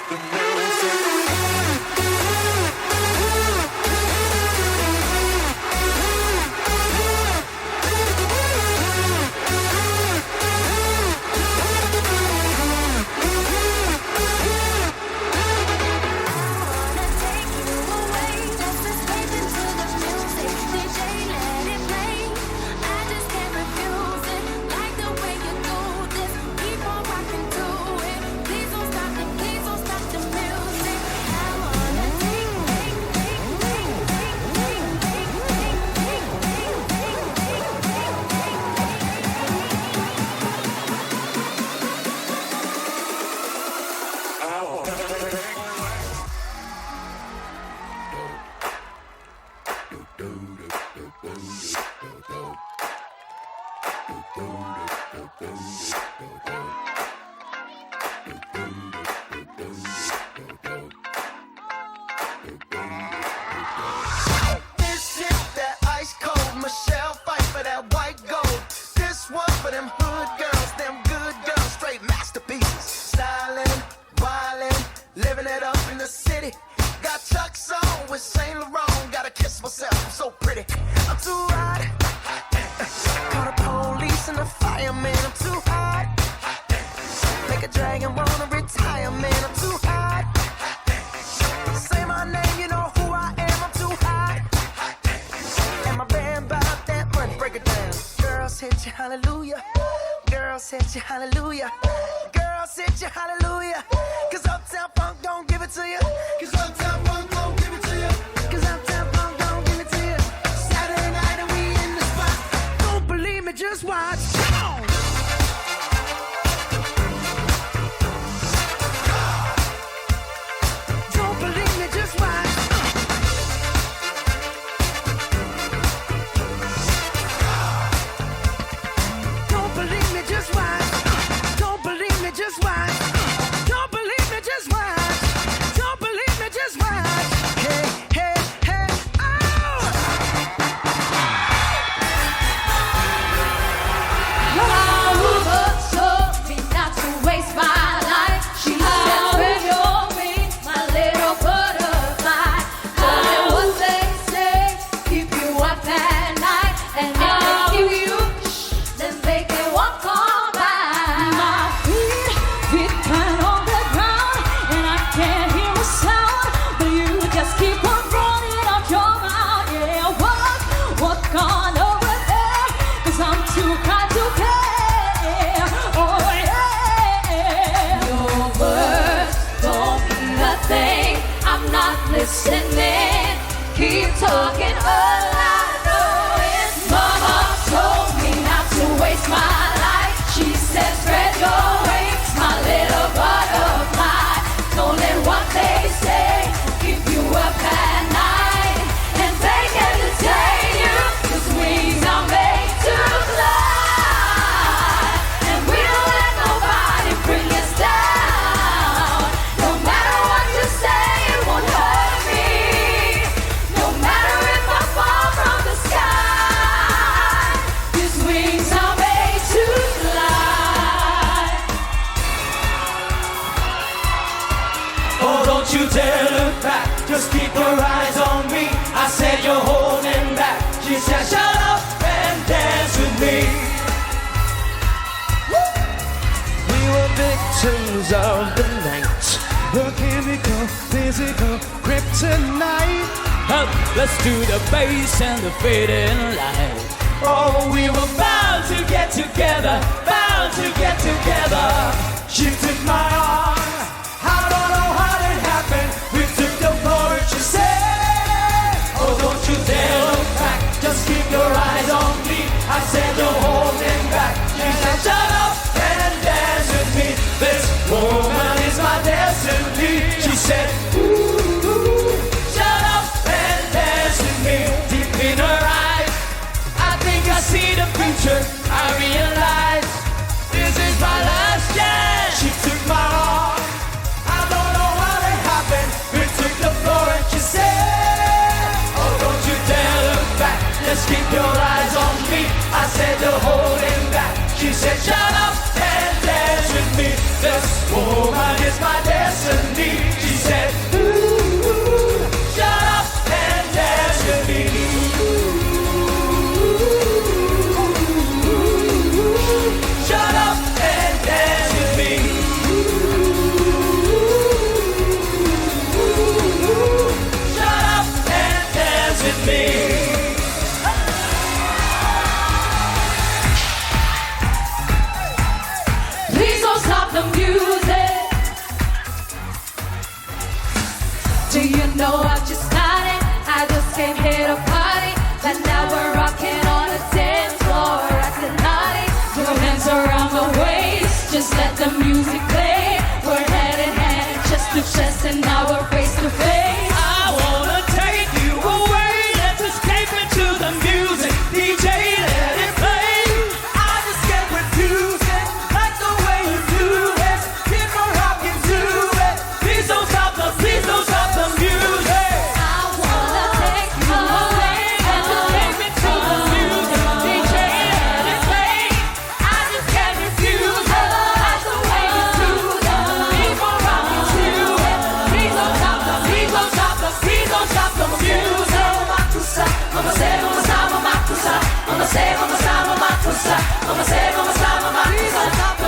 the music. Hallelujah, girls hit you, hallelujah, girls hit you, hallelujah. Cause Uptown Funk don't give it to you. Cause Uptown Funk don't give it to you. Cause Uptown Funk don't give it to you. Saturday night and we in the spot. Don't believe me, just watch. Come on. Don't believe me, just watch. Just watch. Don't believe me, just watch. Don't believe me, just watch. Don't believe me, just watch. Hey, hey, hey, oh! My woman told me not to waste my life. She said, spread your wings, my little butterfly. Don't let what they say keep you up at night. And if they give you then they can walk on. Listening, keep talking all I know is Mama told me not to waste my life. She said spread your wings, my little butterfly. Don't let what they say keep you up at night. And they can detain you, 'cause wings are made to fly. And we don't let nobody bring us down. No matter what you say, it won't hurt. You dare look back, just keep your eyes on me. I said you're holding back. She said shut up and dance with me. Woo! We were victims of the night, the chemical, physical kryptonite. Let's do the bass and the fading light. Oh, we were bound to get together, bound to get together. She took my arm. I don't know how it happened. We took the floor and she said, oh, don't you dare look back. Just keep your eyes on me. I said you're holding back. She said shut up and dance with me. This woman is my destiny. She said ooh, shut up and dance with me. Deep in her eyes, I think I see the future. I realize this is my last chance. She took my arm. Just keep your eyes on me. I said you're holding back. She said shut up and dance. with me. This woman is my destiny. She said, ooh, shut up and dance with me. Shut up and dance with me. Shut up and dance with me. Please don't stop the music. Do you know I just started? I just came here to party. And now we're rocking on the dance floor, acting naughty. Your hands around my waist, just let the music play. We're hand in hand, chest to chest, and now we're face to face. I wanna take you away. Let's escape into the music. DJ, let it play. I just get confused, like the way you do it. Keep on rocking to it. Please don't stop the music. I wanna take you away and escape into the music. DJ, let it play. I just get confused, like the way you do that. Keep on rocking to it. Please don't stop the music. Mama say, mama say, mama makusa. Mama say, mama say, mama makusa. Mama say, mama say, mama makusa. Please don't stop